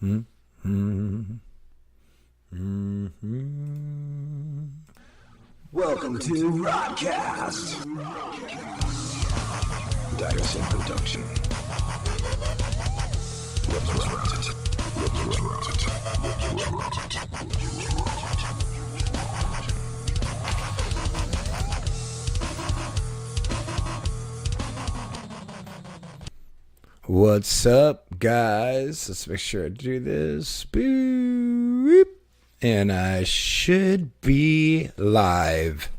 Mm-hmm. Welcome to Rottcast. Dierson Production. Let's rot it. Let's rot it. Let's rot it. What's up, guys? Let's make sure I do this. Boop. And I should be live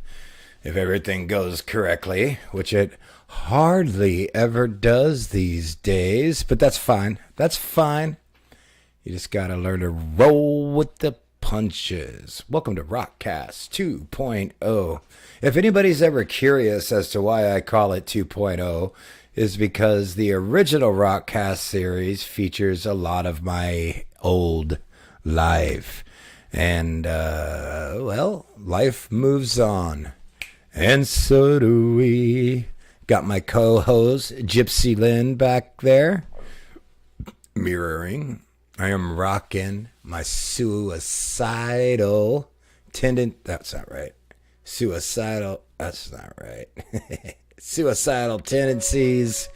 if everything goes correctly, which it hardly ever does these days, but that's fine. That's fine. You just gotta learn to roll with the punches. Welcome to Rottcasts 2.0. If anybody's ever curious as to why I call it 2.0, is because the original Rottcast series features a lot of my old life. And, well, life moves on. And so do we. Got my co-host, Gypsy Lynn, back there. Mirroring. I am rocking my suicidal tendency. That's not right. That's not right. Suicidal tendencies.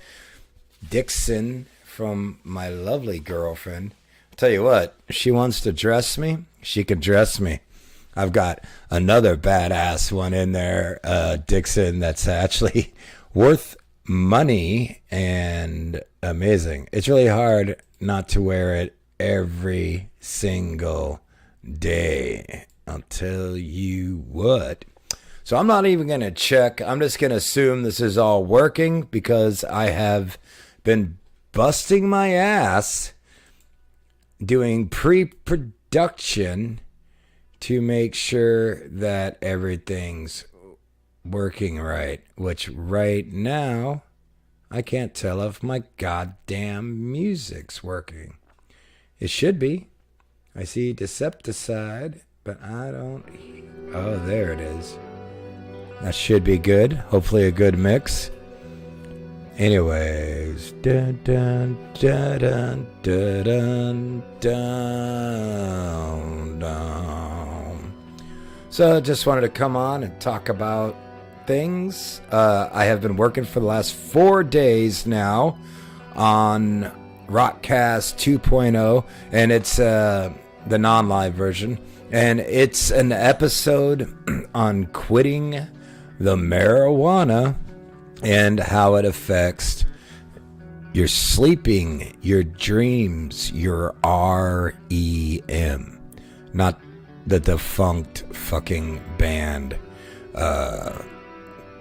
Dixon from my lovely girlfriend. I'll tell you what, if she wants to dress me, she can dress me. I've got another badass one in there, Dixon, that's actually worth money and amazing. It's really hard not to wear it every single day. I'll tell you what. So I'm not even going to check. I'm just going to assume this is all working because I have been busting my ass doing pre-production to make sure that everything's working right. Which right now, I can't tell if my goddamn music's working. It should be. I see Decepticide, but I don't... Oh, there it is. That should be good. Hopefully a good mix. Anyways. Dun, dun, dun, dun, dun, dun, dun. So I just wanted to come on and talk about things. I have been working for the last 4 days now on Rottcast 2.0. And it's the non-live version. And it's an episode on quitting the marijuana and how it affects your sleeping, your dreams, your REM. Not the defunct fucking band. But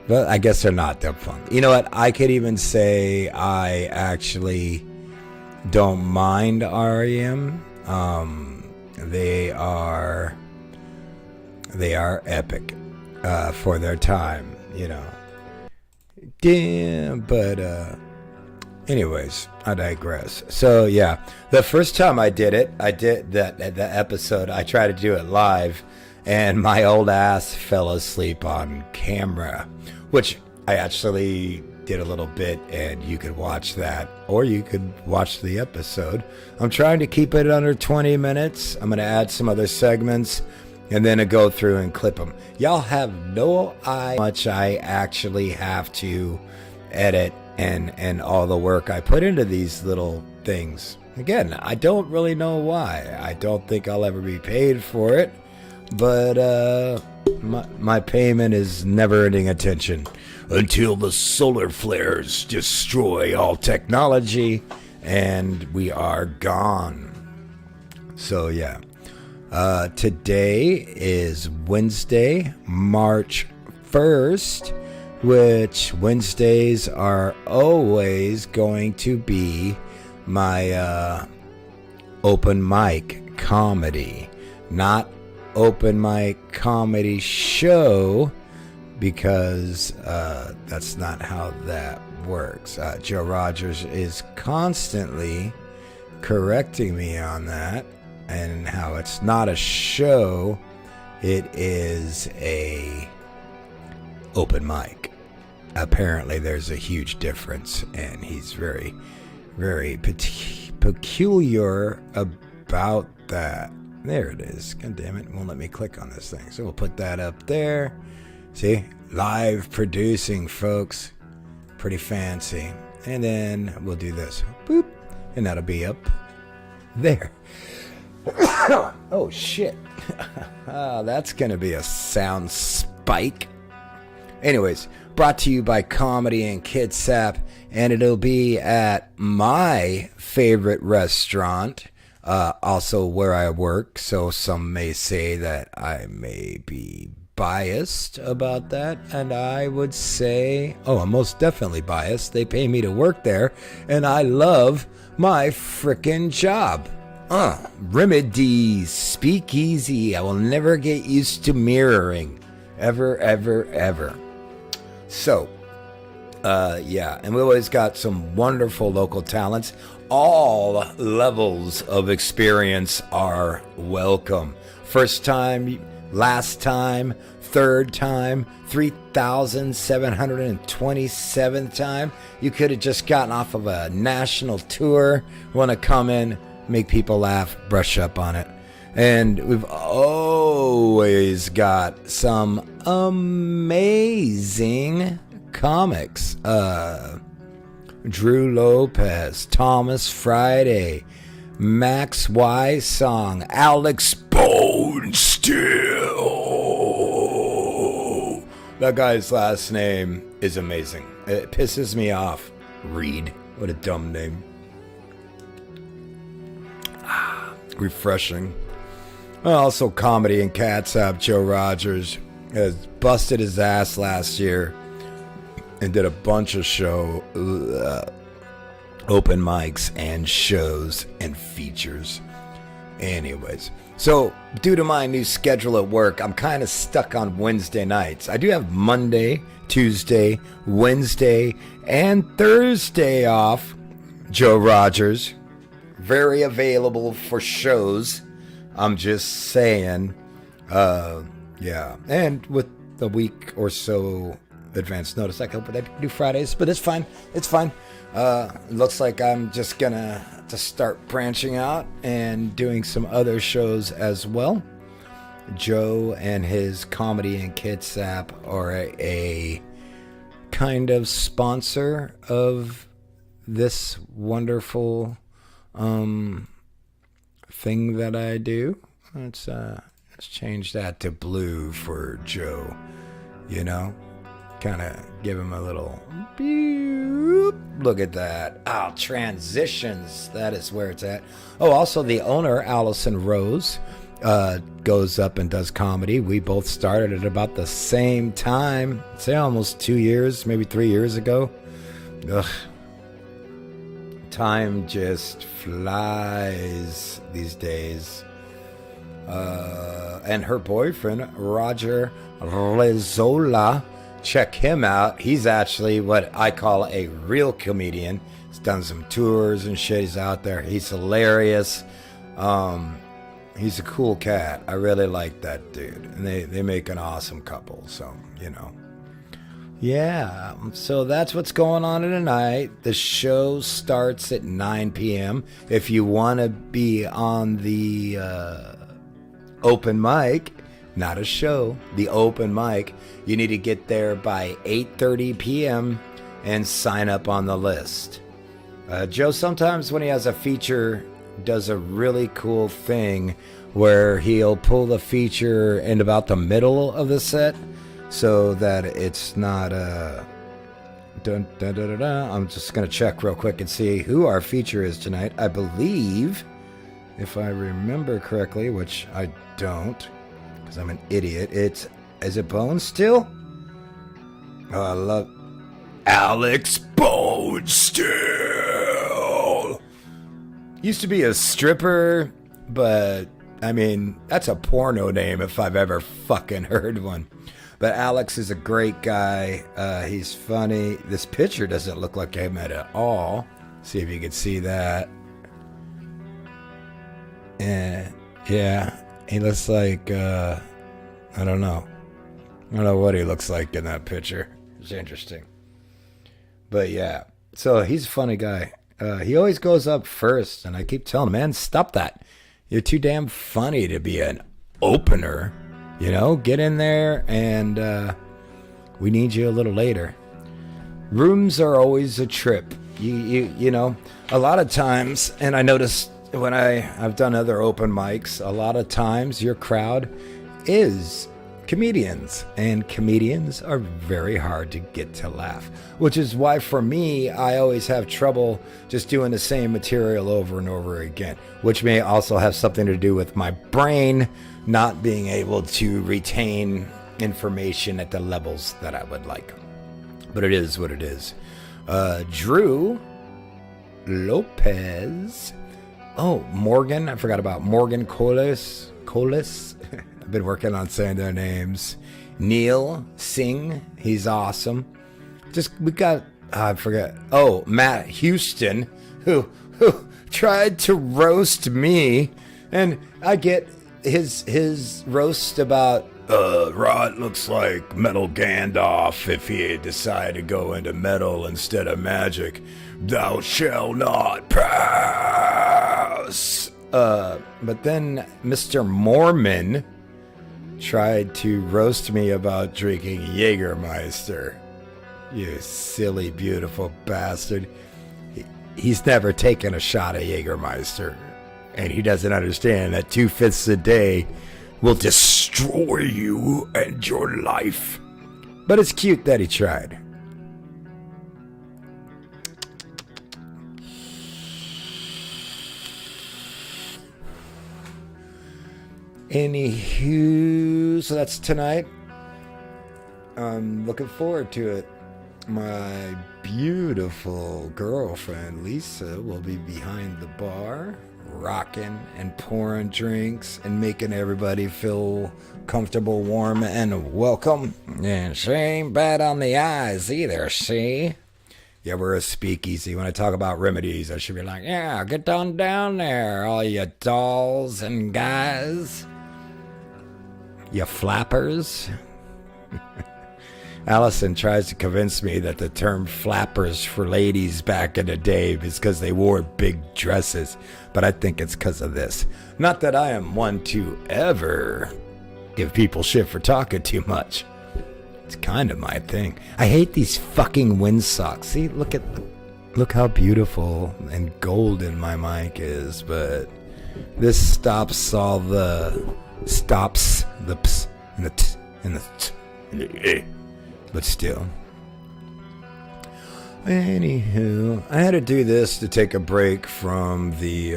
I guess they're not defunct. You know what? I could even say I actually don't mind REM. They are epic for their time, you know. Damn, but anyways, I digress. So yeah, the first time I did it, the episode. I tried to do it live, and my old ass fell asleep on camera, which I actually did a little bit, and you could watch that, or you could watch the episode. I'm trying to keep it under 20 minutes. I'm going to add some other segments, and then I go through and clip them. Y'all have no idea how much I actually have to edit and all the work I put into these little things. Again, I don't really know why. I don't think I'll ever be paid for it, but my payment is never-ending attention. Until the solar flares destroy all technology and we are gone. So yeah, today is Wednesday, March 1st, which Wednesdays are always going to be my open mic comedy, not open mic comedy show, because that's not how that works. Joe Rogers is constantly correcting me on that, and how it's not a show, it is a open mic. Apparently there's a huge difference, and he's very, very peculiar about that. There it is. God damn it. It won't let me click on this thing. So we'll put that up there. See? Live producing, folks. Pretty fancy. And then we'll do this. Boop. And that'll be up there. Oh, shit. That's going to be a sound spike. Anyways, brought to you by Comedy and Kitsap. And it'll be at my favorite restaurant. Also where I work. So some may say that I may be biased about that. And I would say, I'm most definitely biased. They pay me to work there. And I love my frickin' job. Remedy Speakeasy. I will never get used to mirroring. Ever, ever, ever. So, yeah. And we always got some wonderful local talents. All levels of experience are welcome. First time, last time, third time, 3,727th time. You could have just gotten off of a national tour. Want to come in, make people laugh, brush up on it. And we've always got some amazing comics. Drew Lopez, Thomas Friday, Max Y Song, Alex Bonesteel. That guy's last name is amazing. It pisses me off. Reed. What a dumb name. Refreshing. Also, Comedy and Catsup. Joe Rogers has busted his ass last year and did a bunch of open mics and shows and features. Anyways, so due to my new schedule at work, I'm kind of stuck on Wednesday nights. I do have Monday, Tuesday, Wednesday, and Thursday off. Joe Rogers, very available for shows. I'm just saying, yeah. And with a week or so advance notice, I could do Fridays, but it's fine. It's fine. It looks like I'm just gonna to start branching out and doing some other shows as well. Joe and his Comedy and Kitsap are a kind of sponsor of this wonderful thing that I do. Let's change that to blue for Joe. You know, kind of give him a little beep. Look at that. Oh, transitions. That is where it's at. Oh, also the owner, Allison Rose, goes up and does comedy. We both started at about the same time. Say almost 2 years, maybe 3 years ago. Ugh. Time just flies these days. And her boyfriend, Roger Rezola, check him out. He's actually what I call a real comedian. He's done some tours and shit. He's out there. He's hilarious. He's a cool cat. I really like that dude. And they make an awesome couple. So, you know. Yeah, so that's what's going on tonight. The show starts at 9 p.m. If you want to be on the open mic, not a show, the open mic, you need to get there by 8:30 p.m. and sign up on the list. Joe, sometimes when he has a feature, does a really cool thing where he'll pull the feature in about the middle of the set, so that it's not dun, dun, dun, dun, dun. I'm just going to check real quick and see who our feature is tonight. I believe, if I remember correctly, which I don't, because I'm an idiot, is it Bones still? Oh, I love Alex Bonesteel. Used to be a stripper, but I mean, that's a porno name if I've ever fucking heard one. But Alex is a great guy. He's funny. This picture doesn't look like him at all. See if you can see that. And yeah, he looks like, I don't know. I don't know what he looks like in that picture. It's interesting. But yeah, so he's a funny guy. He always goes up first, and I keep telling him, man, stop that. You're too damn funny to be an opener. You know, get in there, and we need you a little later. Rooms are always a trip. You know, a lot of times, and I noticed when I've done other open mics, a lot of times your crowd is comedians, and comedians are very hard to get to laugh, which is why for me, I always have trouble just doing the same material over and over again, which may also have something to do with my brain not being able to retain information at the levels that I would like. But it is what it is. Drew Lopez. Oh, Morgan. I forgot about Morgan Colis. I've been working on saying their names. Neil Singh. He's awesome. We got, I forget. Oh, Matt Houston, who tried to roast me. And I get his roast about, Rod looks like Metal Gandalf if he had decided to go into metal instead of magic. Thou shalt not pass. But then Mr. Mormon tried to roast me about drinking Jägermeister. You silly, beautiful bastard. He's never taken a shot of Jägermeister. And he doesn't understand that 2/5 a day will destroy you and your life. But it's cute that he tried. Anywho, so that's tonight. I'm looking forward to it. My beautiful girlfriend Lisa will be behind the bar, rocking and pouring drinks and making everybody feel comfortable, warm, and welcome. And she ain't bad on the eyes either, see? Yeah, we're a speakeasy. When I talk about remedies, I should be like, yeah, get on down there, all you dolls and guys. You flappers. Allison tries to convince me that the term flappers for ladies back in the day is because they wore big dresses, but I think it's because of this. Not that I am one to ever give people shit for talking too much. It's kind of my thing. I hate these fucking windsocks. See, look how beautiful and golden my mic is, but this stops all the stops the ps and the t and the t and the eh. But still. Anywho, I had to do this to take a break from the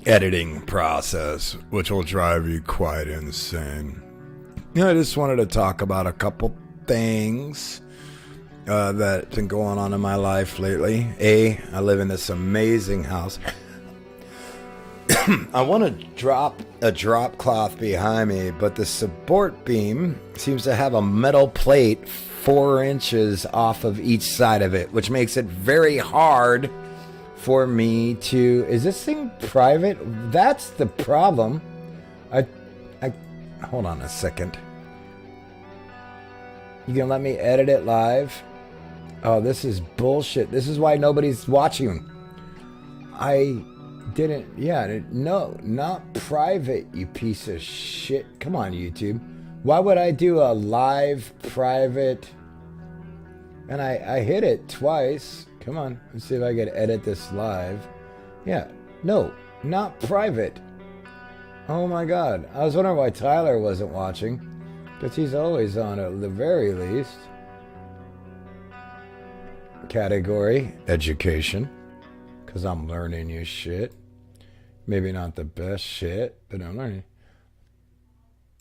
editing process, which will drive you quite insane. I just wanted to talk about a couple things that's been going on in my life lately. I live in this amazing house. I want to drop a drop cloth behind me, but the support beam seems to have a metal plate 4 inches off of each side of it, which makes it very hard for me to... Is this thing private? That's the problem. I hold on a second. You gonna let me edit it live? Oh, this is bullshit. This is why nobody's watching. No, not private, you piece of shit. Come on, YouTube. Why would I do a live private? And I hit it twice. Come on, let's see if I can edit this live. Yeah, no, not private. Oh my God. I was wondering why Tyler wasn't watching. Because he's always on at the very least. Category, education. Because I'm learning new shit. Maybe not the best shit, but I'm learning.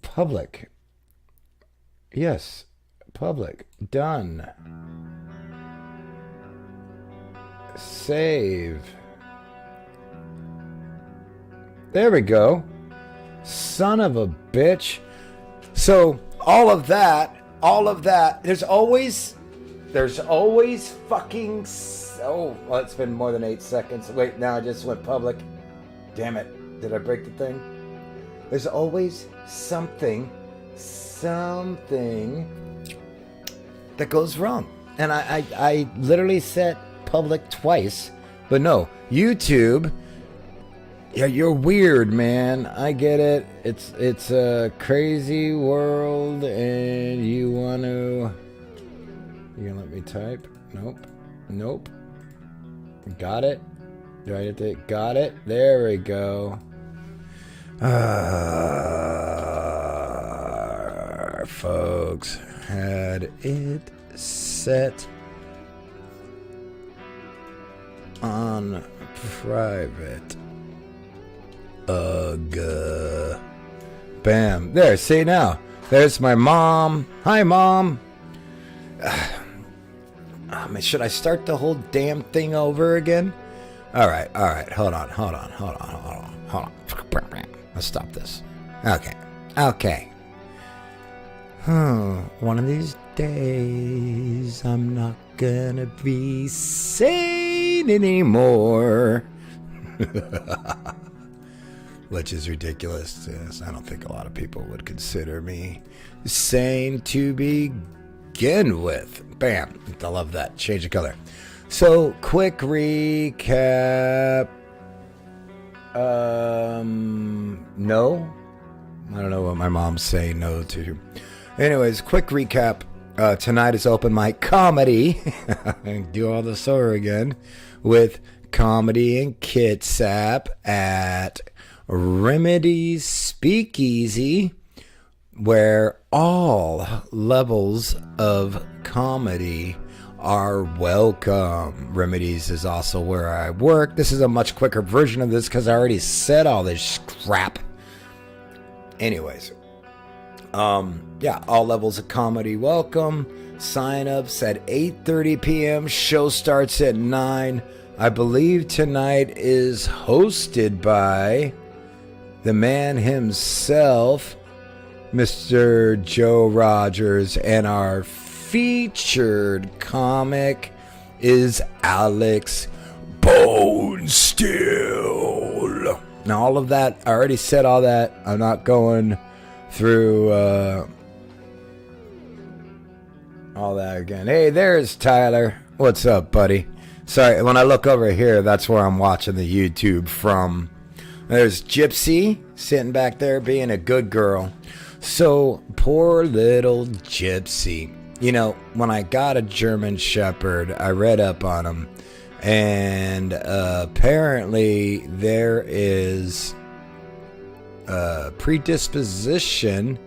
Public. Yes, public. Done. Save. There we go. Son of a bitch. So, all of that, there's always fucking... Oh, well, it's been more than 8 seconds. Wait, now I just went public. Damn it. Did I break the thing? There's always something that goes wrong. And I literally said public twice. But no, YouTube. Yeah, you're weird, man. I get it. It's a crazy world, and you want to... You gonna let me type? Nope. Got it? Do I hit it? Got it? There we go. Folks, had it set on private. Ugh. Bam. There, see now. There's my mom. Hi, Mom. Should I start the whole damn thing over again? Alright. Hold on. Let's stop this. Okay. One of these days, I'm not gonna be sane anymore. Which is ridiculous. Yes, I don't think a lot of people would consider me sane to begin with. Bam. I love that. Change of color. So, quick recap. No. I don't know what my mom's saying no to. Anyways, quick recap. Tonight is open mic comedy. Do all this over again with Comedy and Kitsap at Remedy Speakeasy, where all levels of comedy are welcome. Remedies is also where I work. This is a much quicker version of this because I already said all this crap. Anyways, yeah, all levels of comedy welcome. Sign-ups at 8:30 p.m. Show starts at 9. I believe tonight is hosted by the man himself, Mr. Joe Rogers, and our featured comic is Alex Bonesteel. Now, all of that, I already said all that. I'm not going through all that again. Hey, there's Tyler. What's up, buddy? Sorry, when I look over here, that's where I'm watching the YouTube from. There's Gypsy sitting back there being a good girl. So, poor little Gypsy. You know, when I got a German Shepherd, I read up on him. And apparently there is a predisposition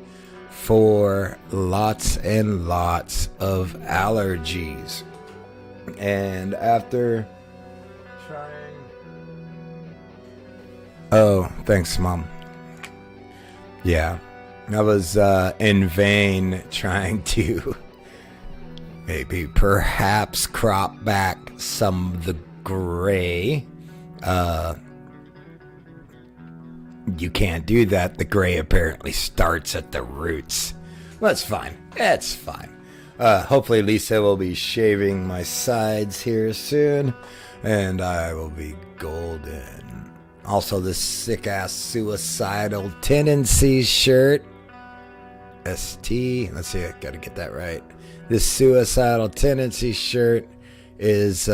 for lots and lots of allergies. And after trying... Oh, thanks, Mom. Yeah, I was in vain trying to maybe perhaps crop back some of the gray. You can't do that. The gray apparently starts at the roots. Well, that's fine. It's fine. Hopefully Lisa will be shaving my sides here soon, and I will be golden. Also, this sick-ass Suicidal Tendencies shirt. ST. Let's see, I gotta get that right. This Suicidal Tendencies shirt is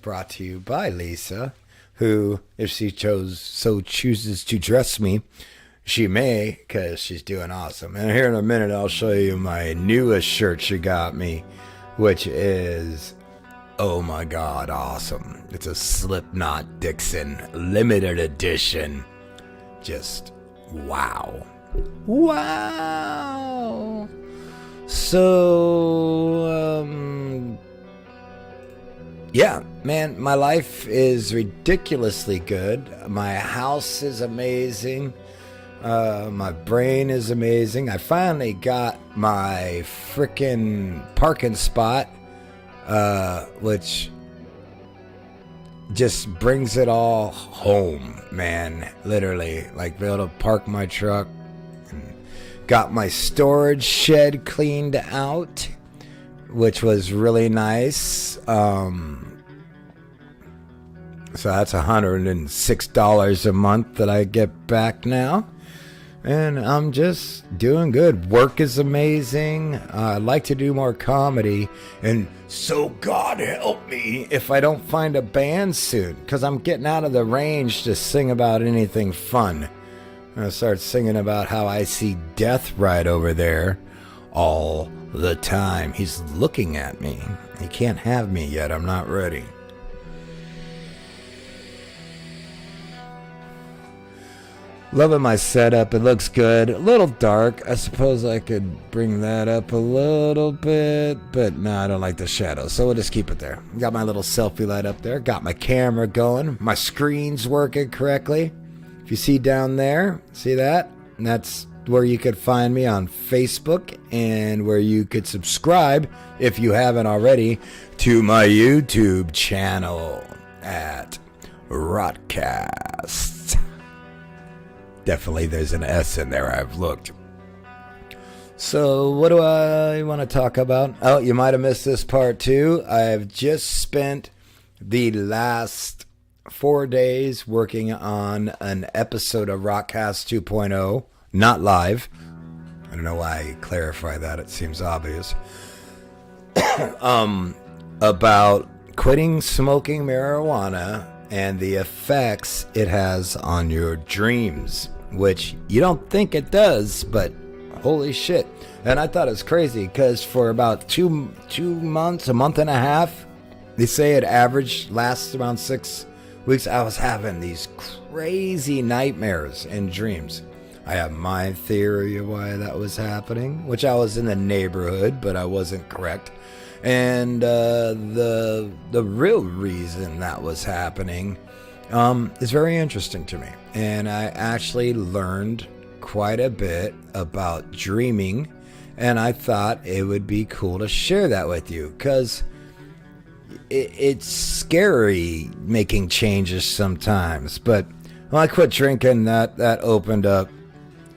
brought to you by Lisa, who, if she chooses to dress me, she may, because she's doing awesome. And here in a minute, I'll show you my newest shirt she got me, which is, oh my God, awesome. It's a Slipknot Dixon limited edition. Just wow. Wow. So, yeah, man, my life is ridiculously good. My house is amazing. My brain is amazing. I finally got my frickin' parking spot, which just brings it all home, man. Literally, like, be able to park my truck. And got my storage shed cleaned out, which was really nice. So that's $106 a month that I get back now. And I'm just doing good. Work is amazing. I'd like to do more comedy. And so God help me if I don't find a band soon. Because I'm getting out of the range to sing about anything fun. I'm going to start singing about how I see death right over there all the time. He's looking at me. He can't have me yet. I'm not ready. Loving my setup. It looks good. A little dark. I suppose I could bring that up a little bit, but no, I don't like the shadows, so we'll just keep it there. Got my little selfie light up there. Got my camera going. My screen's working correctly. If you see down there, see that? And that's where you could find me on Facebook and where you could subscribe, if you haven't already, to my YouTube channel at Rottcasts. Definitely there's an S in there, I've looked. So what do I want to talk about? Oh, you might have missed this part too. I've just spent the last 4 days working on an episode of Rottcast 2.0, not live. I don't know why I clarify that. It seems obvious. About quitting smoking marijuana and the effects it has on your dreams, which you don't think it does, but holy shit. And I thought it was crazy because for about two months, a month and a half, they say it average lasts around 6 weeks, I was having these crazy nightmares and dreams. I have my theory of why that was happening, which I was in the neighborhood, but I wasn't correct. And the real reason that was happening is very interesting to me. And I actually learned quite a bit about dreaming, and I thought it would be cool to share that with you, because it's scary making changes sometimes. But when I quit drinking, that opened up,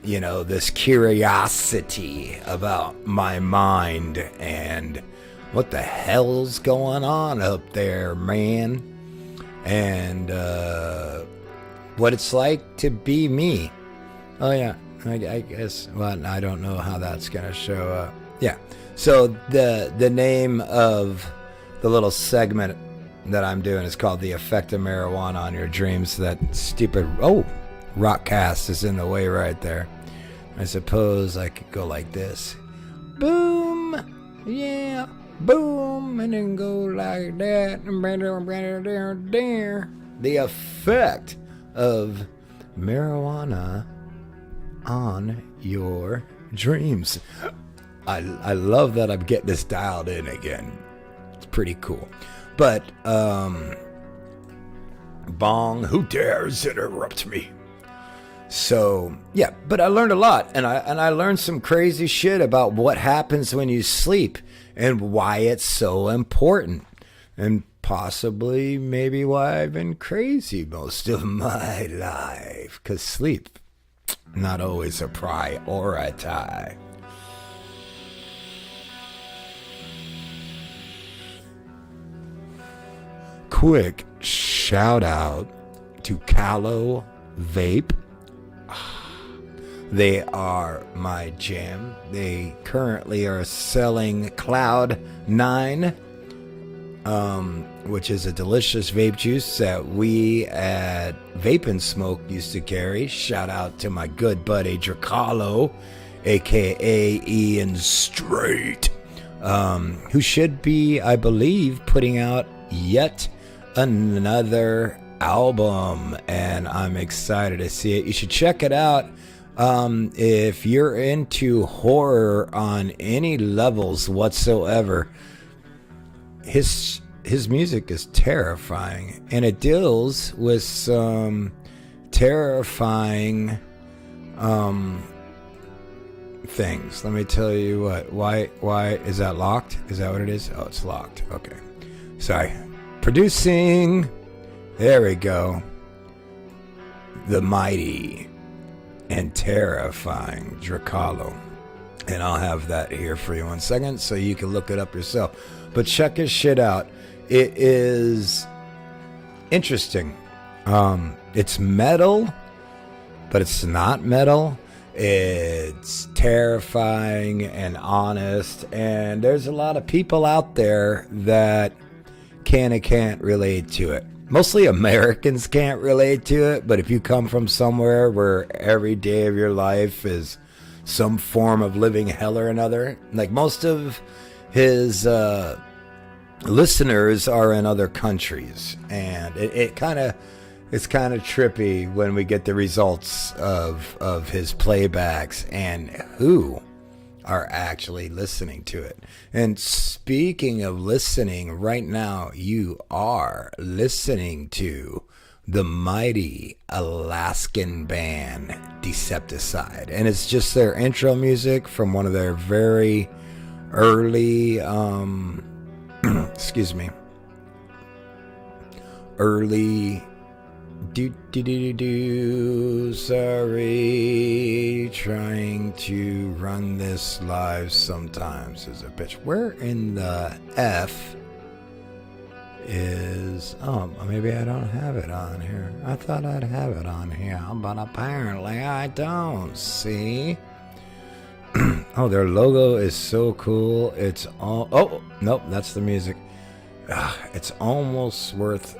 you know, this curiosity about my mind and what the hell's going on up there, man? And what it's like to be me. Oh, yeah. I guess, well, I don't know how that's going to show up. Yeah. So the name of the little segment that I'm doing is called The Effect of Marijuana on Your Dreams. That stupid, Rottcast is in the way right there. I suppose I could go like this. Boom. Yeah. Boom, and then go like that. The effect of marijuana on your dreams. I love that I'm getting this dialed in again. It's pretty cool. But bong, who dares interrupt me? So yeah, but I learned a lot, and I learned some crazy shit about what happens when you sleep and why it's so important, and possibly maybe why I've been crazy most of my life, because sleep, not always a priority. Quick shout out to Callow Vape. They are my jam. They currently are selling Cloud 9, which is a delicious vape juice that we at Vape and Smoke used to carry. Shout out to my good buddy Dracalo, aka Ian Straight, who should be, I believe, putting out yet another album, and I'm excited to see it. You should check it out. If you're into horror on any levels whatsoever, his music is terrifying, and it deals with some terrifying things. Let me tell you what. Why is that locked? Is that what it is? Oh, it's locked. Okay. Sorry. Producing. There we go. The mighty and terrifying Dracalo. And I'll have that here for you 1 second so you can look it up yourself. But check his shit out. It is interesting. It's metal, but it's not metal. It's terrifying and honest, and there's a lot of people out there that can and can't relate to it. Mostly Americans can't relate to it, but if you come from somewhere where every day of your life is some form of living hell or another, like most of his listeners are in other countries, and it's kind of trippy when we get the results of his playbacks and who are actually listening to it. And speaking of listening, right now you are listening to the mighty Alaskan band Decepticide, and it's just their intro music from one of their very early sorry, trying to run this live sometimes is a bitch. Where in the F is, maybe I don't have it on here. I thought I'd have it on here, but apparently I don't. See? Oh, their logo is so cool. It's all, oh nope, that's the music. It's almost worth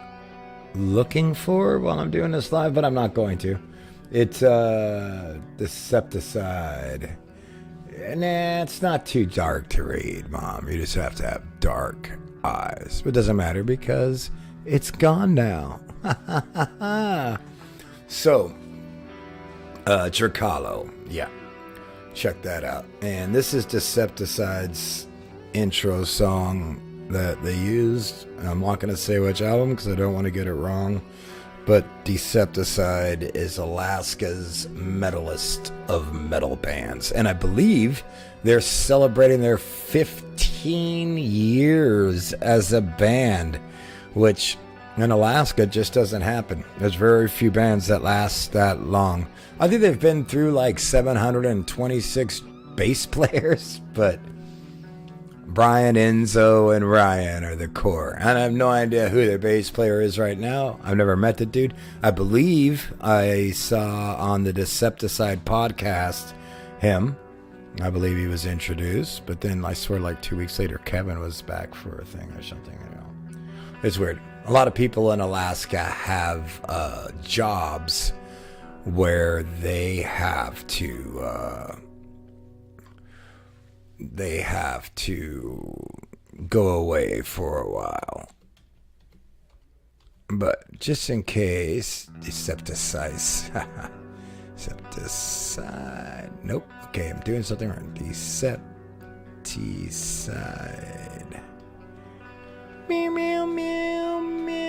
looking for while I'm doing this live, but I'm not going to. It's Decepticide. Nah, it's not too dark to read, Mom. You just have to have dark eyes. It doesn't matter because it's gone now. So, Tricalo, yeah, check that out. And this is Decepticide's intro song that they used. I'm not going to say which album because I don't want to get it wrong, but Decepticide is Alaska's metalist of metal bands, and I believe they're celebrating their 15 years as a band, which in Alaska just doesn't happen. There's very few bands that last that long. I think they've been through like 726 bass players, but Brian, Enzo, and Ryan are the core. And I have no idea who their bass player is right now. I've never met the dude. I believe I saw on the Decepticide podcast him. I believe he was introduced. But then I swear like 2 weeks later, Kevin was back for a thing or something. You know, it's weird. A lot of people in Alaska have jobs where they have to go away for a while. But just in case, Decepticide. Decepticide. Nope. Okay, I'm doing something wrong. Decepticide. Meow, meow, meow, meow.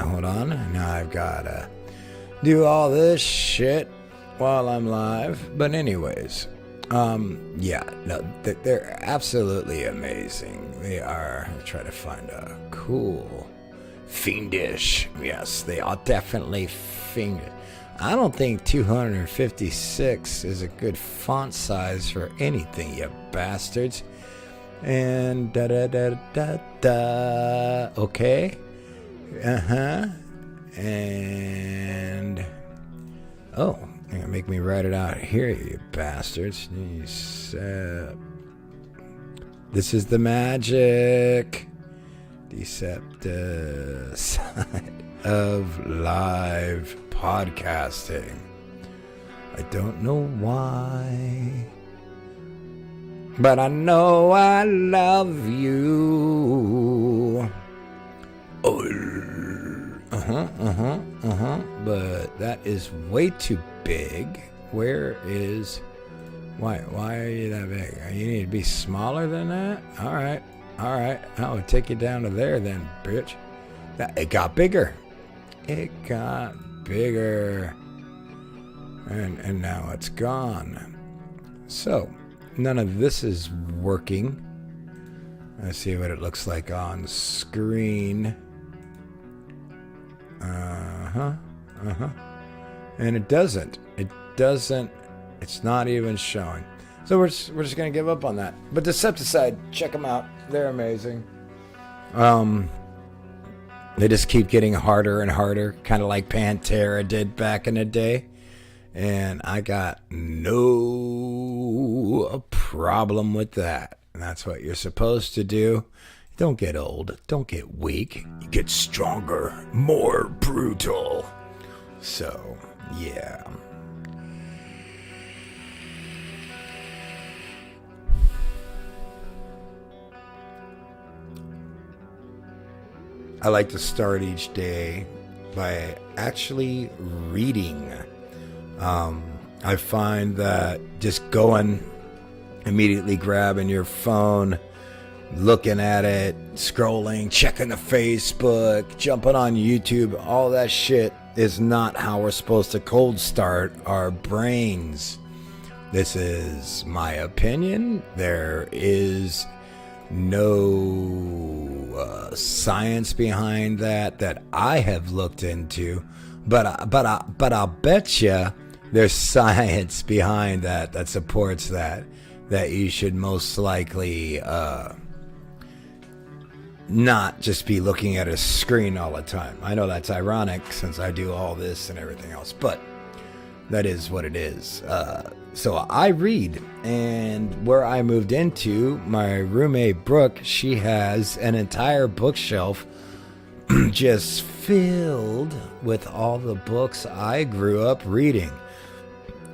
Hold on. Now I've gotta do all this shit while I'm live. But anyways, they're absolutely amazing. They are. I'll try to find a cool, fiendish. Yes, they are definitely fiendish. I don't think 256 is a good font size for anything, you bastards. And okay, and oh. You're gonna make me write it out here, you bastards. This is the magic Decepticide of live podcasting. I don't know why, but I know I love you. But that is way too big. Why are you that big? You need to be smaller than that? Alright. I'll take you down to there then, bitch. It got bigger. And now it's gone. So, none of this is working. Let's see what it looks like on screen. And it doesn't. It's not even showing. So we're just going to give up on that. But Decepticide, check them out. They're amazing. They just keep getting harder and harder, kind of like Pantera did back in the day. And I got no problem with that. And that's what you're supposed to do. Don't get old. Don't get weak. You get stronger, more brutal. So, yeah. I like to start each day by actually reading. I find that just going, immediately grabbing your phone, looking at it, scrolling, checking the Facebook, jumping on YouTube, all that shit is not how we're supposed to cold start our brains. This is my opinion. There is no science behind that I have looked into, but I'll bet you there's science behind that supports that you should most likely not just be looking at a screen all the time. I know that's ironic since I do all this and everything else, but that is what it is. So I read, and where I moved into, my roommate Brooke, she has an entire bookshelf just filled with all the books I grew up reading.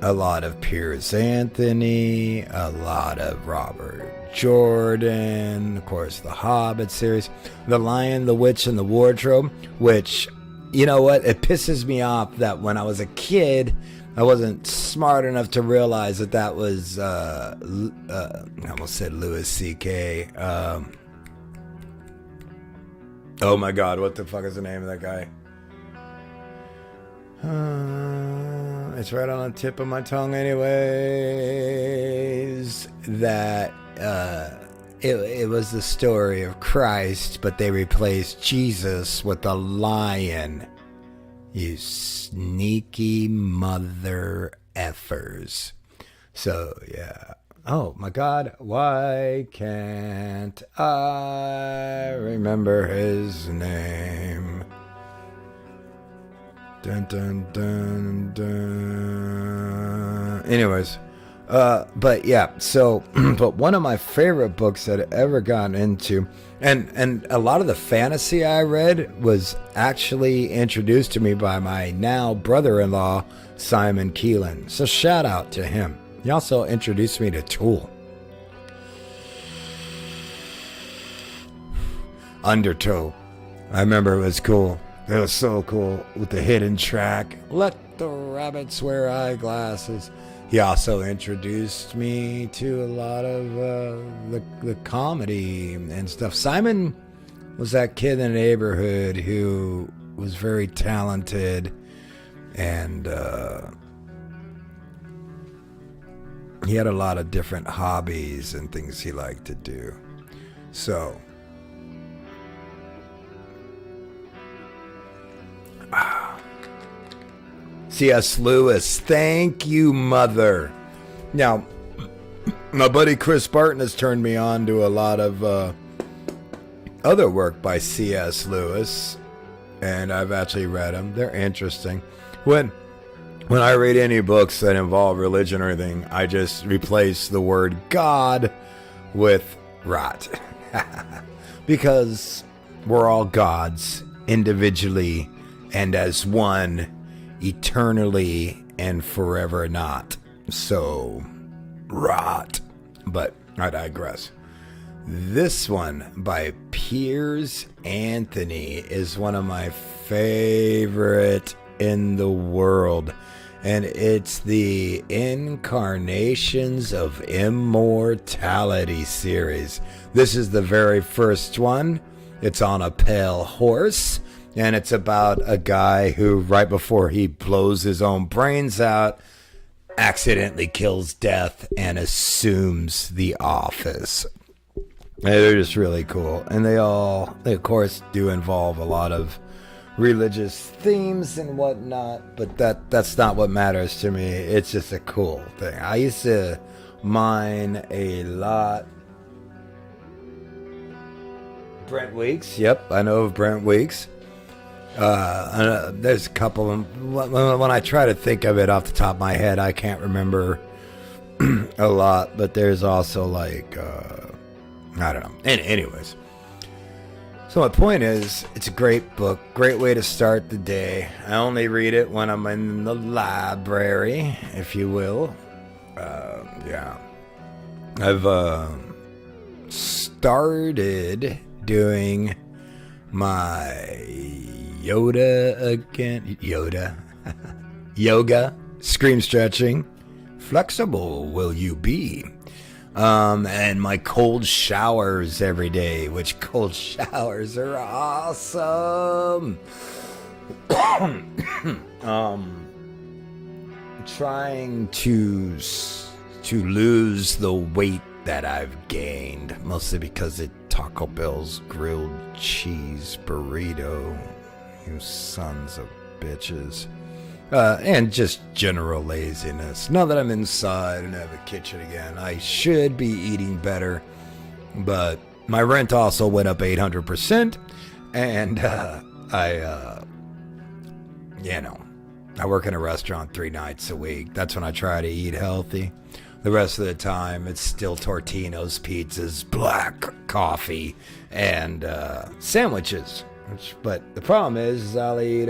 A lot of Piers Anthony, a lot of Robert Jordan, of course the Hobbit series, The Lion, the Witch, and the Wardrobe, which, you know what, it pisses me off that when I was a kid, I wasn't smart enough to realize that was, I almost said Louis C.K. Oh my God, what the fuck is the name of that guy? It's right on the tip of my tongue anyways. That, it was the story of Christ, but they replaced Jesus with a lion. You sneaky mother effers. So, yeah. Oh, my God. Why can't I remember his name? Dun, dun, dun, dun. Anyways. But, yeah. So, but one of my favorite books that I've ever gotten into, and a lot of the fantasy I read was actually introduced to me by my now brother-in-law, Simon Keelan. So shout out to him. He also introduced me to Tool. Undertow. I remember it was cool. It was so cool with the hidden track. Let the rabbits wear eyeglasses. He also introduced me to a lot of the comedy and stuff. Simon was that kid in the neighborhood who was very talented, and he had a lot of different hobbies and things he liked to do. So, C.S. Lewis, thank you, mother. Now, my buddy Chris Barton has turned me on to a lot of other work by C.S. Lewis, and I've actually read them. They're interesting. When I read any books that involve religion or anything, I just replace the word God with rot. Because we're all gods individually and as one, eternally and forever not. So, rot. But I digress. This one by Piers Anthony is one of my favorite in the world. And it's the Incarnations of Immortality series. This is the very first one. It's on a pale horse. And it's about a guy who, right before he blows his own brains out, accidentally kills death and assumes the office. And they're just really cool. And they, of course, do involve a lot of religious themes and whatnot. But that's not what matters to me. It's just a cool thing. I used to mine a lot. Brent Weeks. Yep, I know of Brent Weeks. There's a couple of them. When I try to think of it off the top of my head, I can't remember a lot. But there's also like, I don't know. Anyways. So my point is, it's a great book, great way to start the day. I only read it when I'm in the library, if you will. Yeah. I've started doing my yoga, scream stretching. Flexible will you be? And my cold showers every day, which cold showers are awesome. Trying to lose the weight that I've gained, mostly because of Taco Bell's grilled cheese burrito, you sons of bitches. And just general laziness. Now that I'm inside and have a kitchen again, I should be eating better. But my rent also went up 800%. And I work in a restaurant 3 nights a week. That's when I try to eat healthy. The rest of the time, it's still Tortino's pizzas, black coffee, and sandwiches. But the problem is I'll eat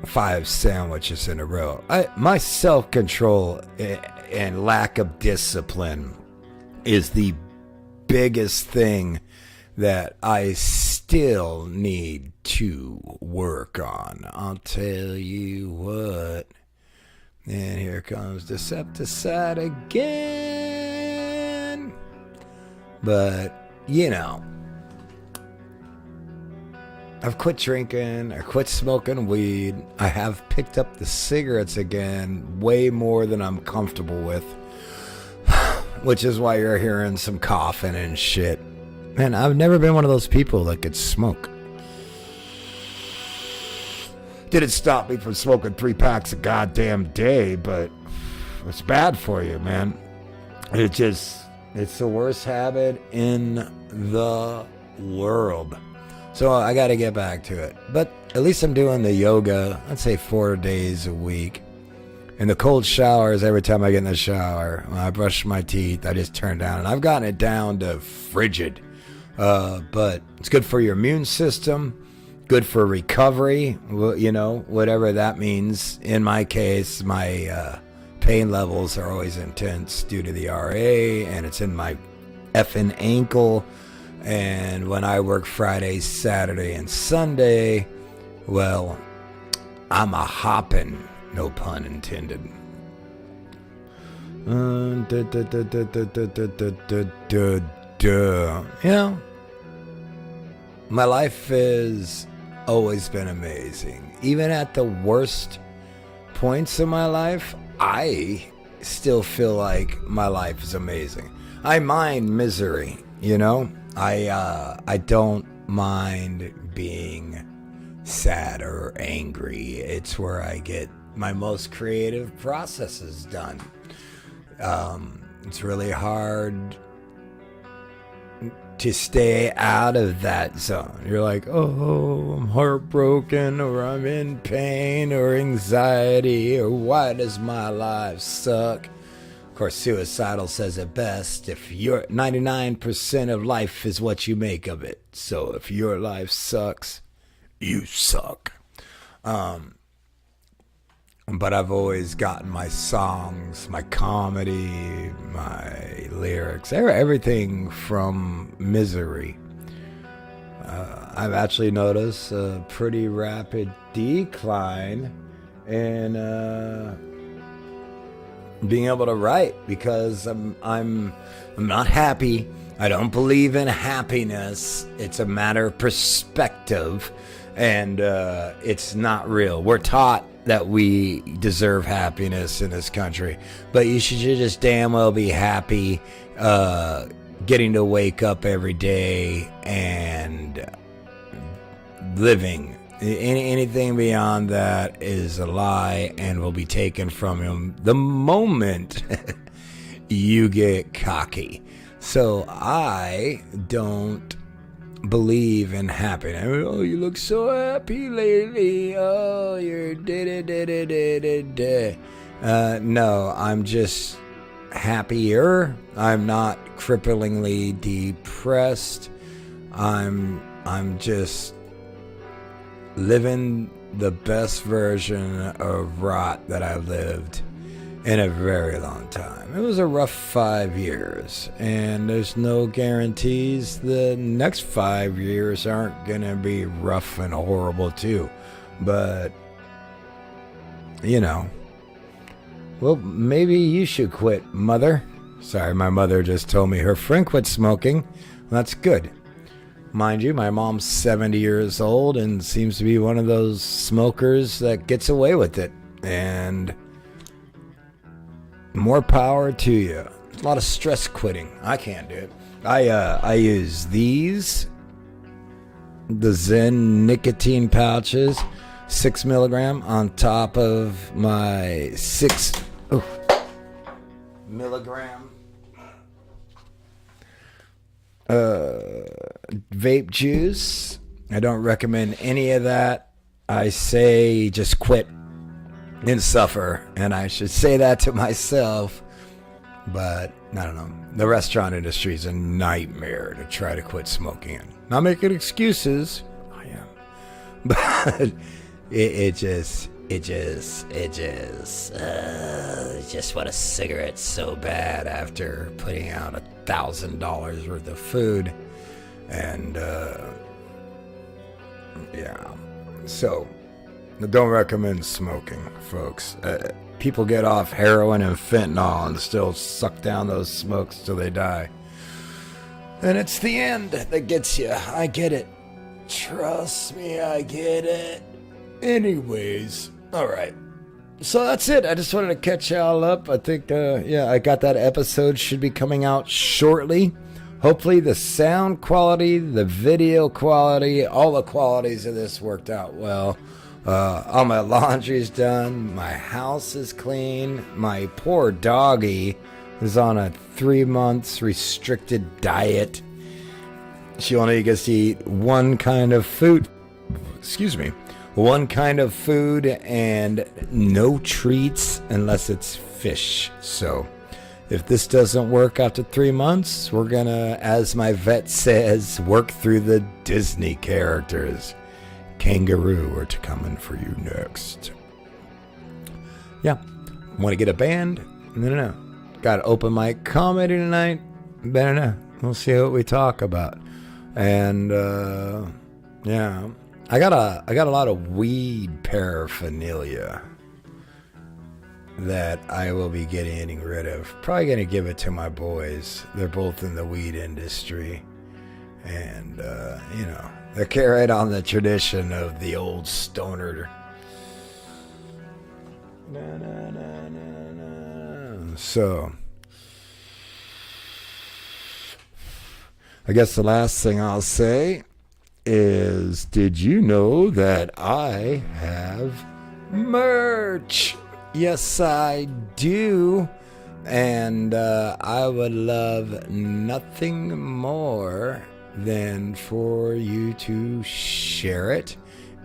5 sandwiches in a row. My self-control and lack of discipline is the biggest thing that I still need to work on. I'll tell you what. And here comes Decepticide again. But, I've quit drinking, I quit smoking weed, I have picked up the cigarettes again, way more than I'm comfortable with, which is why you're hearing some coughing and shit. Man, I've never been one of those people that could smoke. Didn't stop me from smoking 3 packs a goddamn day, but it's bad for you, man. It's the worst habit in the world. So I got to get back to it. But at least I'm doing the yoga, I'd say 4 days a week. And the cold showers, every time I get in the shower, when I brush my teeth, I just turn down. And I've gotten it down to frigid. But it's good for your immune system, good for recovery, whatever that means. In my case, my pain levels are always intense due to the RA, and it's in my effing ankle. And when I work Friday, Saturday, and Sunday, well, I'm a hopping, no pun intended. My life has always been amazing. Even at the worst points in my life, I still feel like my life is amazing. I mind misery, I don't mind being sad or angry. It's where I get my most creative processes done. It's really hard to stay out of that zone. You're like, oh, I'm heartbroken, or I'm in pain, or anxiety, or why does my life suck? Of course, Suicidal says it best. If your 99% of life is what you make of it. So if your life sucks, you suck. But I've always gotten my songs, my comedy, my lyrics, everything from misery. I've actually noticed a pretty rapid decline in being able to write, because I'm not happy. I don't believe in happiness. It's a matter of perspective, and it's not real. We're taught that we deserve happiness in this country, but you should just damn well be happy getting to wake up every day and living. Anything beyond that is a lie and will be taken from you the moment you get cocky. So I don't believe in happiness. Oh, you look so happy lately. Oh, you're no, I'm just happier. I'm not cripplingly depressed. I'm just living the best version of ROTT that I've lived in a very long time. It was a rough 5 years, and there's no guarantees the next 5 years aren't gonna be rough and horrible too. But, you know, well, maybe you should quit, mother. Sorry, my mother just told me her friend quit smoking. Well, that's good. Mind you, my mom's 70 years old and seems to be one of those smokers that gets away with it. And more power to you. A lot of stress quitting. I can't do it. I use these, the Zen nicotine pouches, 6 milligram on top of my 6 milligram vape juice. I don't recommend any of that. I say just quit and suffer, and I should say that to myself, but I don't know. The restaurant industry is a nightmare to try to quit smoking in. Not making excuses, I am, but it just want a cigarette so bad after putting out $1,000 worth of food, and yeah, so I don't recommend smoking, folks. People get off heroin and fentanyl and still suck down those smokes till they die. And it's the end that gets you. I get it. Trust me, I get it. Anyways, alright. So that's it. I just wanted to catch y'all up. I think, I got that episode. Should be coming out shortly. Hopefully the sound quality, the video quality, all the qualities of this worked out well. All my laundry's done. My house is clean. My poor doggy is on a 3 months restricted diet. She only gets to eat one kind of food. Excuse me. One kind of food and no treats unless it's fish. So if this doesn't work after 3 months, we're gonna, as my vet says, work through the Disney characters. Kangaroo are coming for you next. Yeah. Want to get a band? No. Got an open mic comedy tonight? Better know. We'll see what we talk about. And yeah. I got a lot of weed paraphernalia that I will be getting rid of. Probably gonna give it to my boys. They're both in the weed industry. And they carried on the tradition of the old stoner. So, I guess the last thing I'll say is, did you know that I have merch? Yes, I do. And I would love nothing more than for you to share it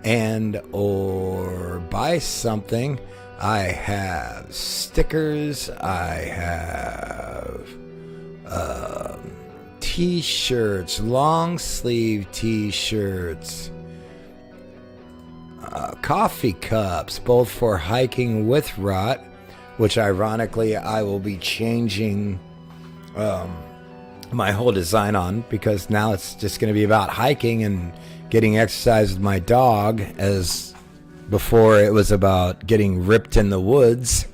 and or buy something. I have stickers. I have t-shirts, long sleeve t-shirts, coffee cups, both for hiking with ROTT, which ironically I will be changing my whole design on, because now it's just going to be about hiking and getting exercise with my dog, as before it was about getting ripped in the woods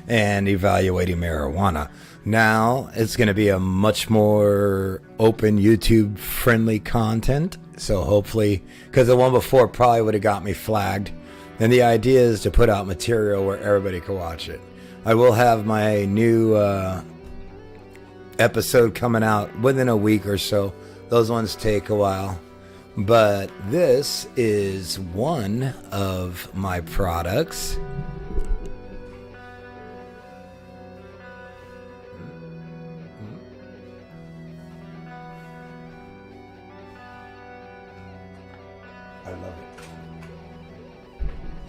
and evaluating marijuana. Now it's going to be a much more open YouTube friendly content. So hopefully, because the one before probably would have got me flagged, and the idea is to put out material where everybody can watch it. I will have my new episode coming out within a week or so. Those ones take a while, but this is one of my products.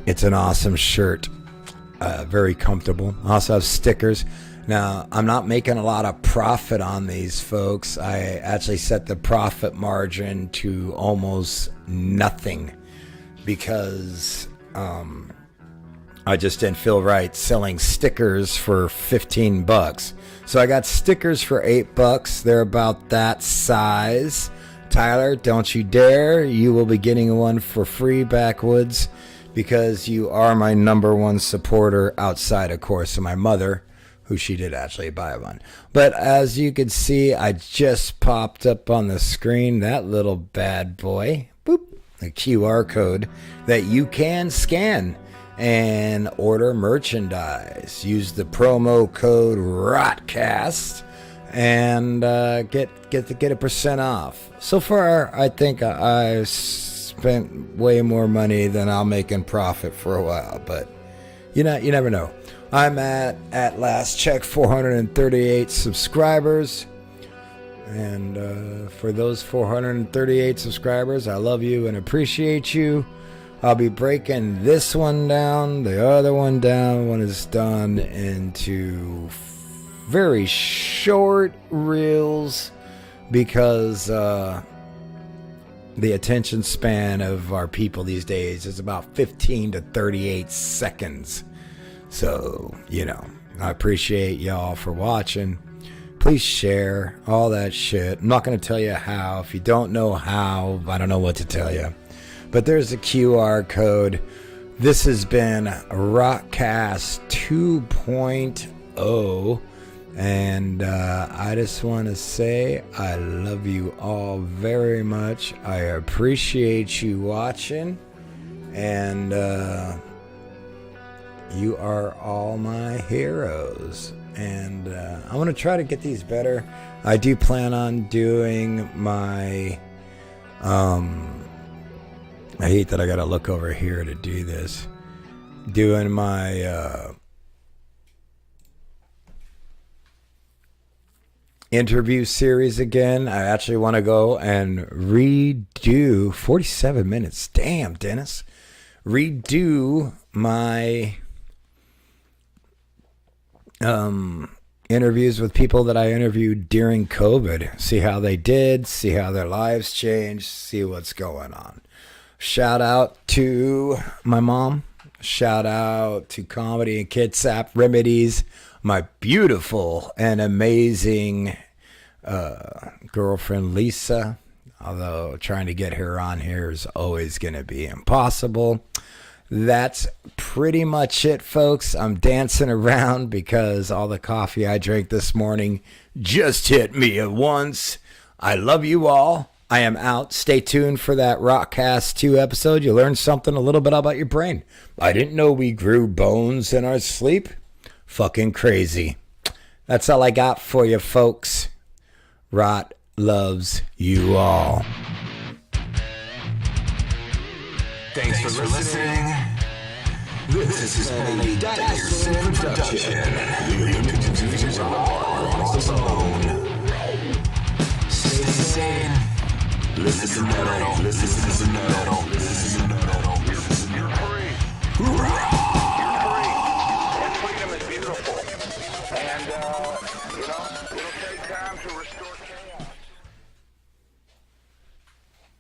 It's an awesome shirt. Very comfortable. I also have stickers. Now, I'm not making a lot of profit on these, folks. I actually set the profit margin to almost nothing because I just didn't feel right selling stickers for $15. So I got stickers for $8. They're about that size. Tyler, don't you dare. You will be getting one for free, Backwoods, because you are my number one supporter outside, of course, of my mother, who she did actually buy one. But as you can see, I just popped up on the screen that little bad boy. Boop. A QR code that you can scan and order merchandise. Use the promo code ROTTcast and get a percent off. So far, I think I've spent way more money than I'll make in profit for a while, but you never know. I'm at last check 438 subscribers, and for those 438 subscribers, I love you and appreciate you. I'll be breaking this one down, the other one down when it's done, into very short reels, because the attention span of our people these days is about 15 to 38 seconds. So, I appreciate y'all for watching. Please share all that shit. I'm not going to tell you how. If you don't know how, I don't know what to tell you. But there's a QR code. This has been Rottcast 2.0. And I just want to say I love you all very much. I appreciate you watching. And you are all my heroes. And I want to try to get these better. I do plan on doing my... I hate that I got to look over here to do this. Doing my... interview series again. I actually want to go and redo 47 minutes. Damn, Dennis. Redo my interviews with people that I interviewed during COVID. See how they did, see how their lives changed, see what's going on. Shout out to my mom. Shout out to Comedy and Kitsap Remedies. My beautiful and amazing girlfriend Lisa, although trying to get her on here is always going to be impossible. That's pretty much it, folks. I'm dancing around because all the coffee I drank this morning just hit me at once. I love you all. I am out. Stay tuned for that Rottcast 2 episode. You learn something a little bit about your brain. I didn't know we grew bones in our sleep. Fucking crazy. That's all I got for you, folks. Rott loves you all. Thanks for listening. This has been a Dagger Sin production. The interviews are alone. Stay sane. Listen to metal. Listen to metal.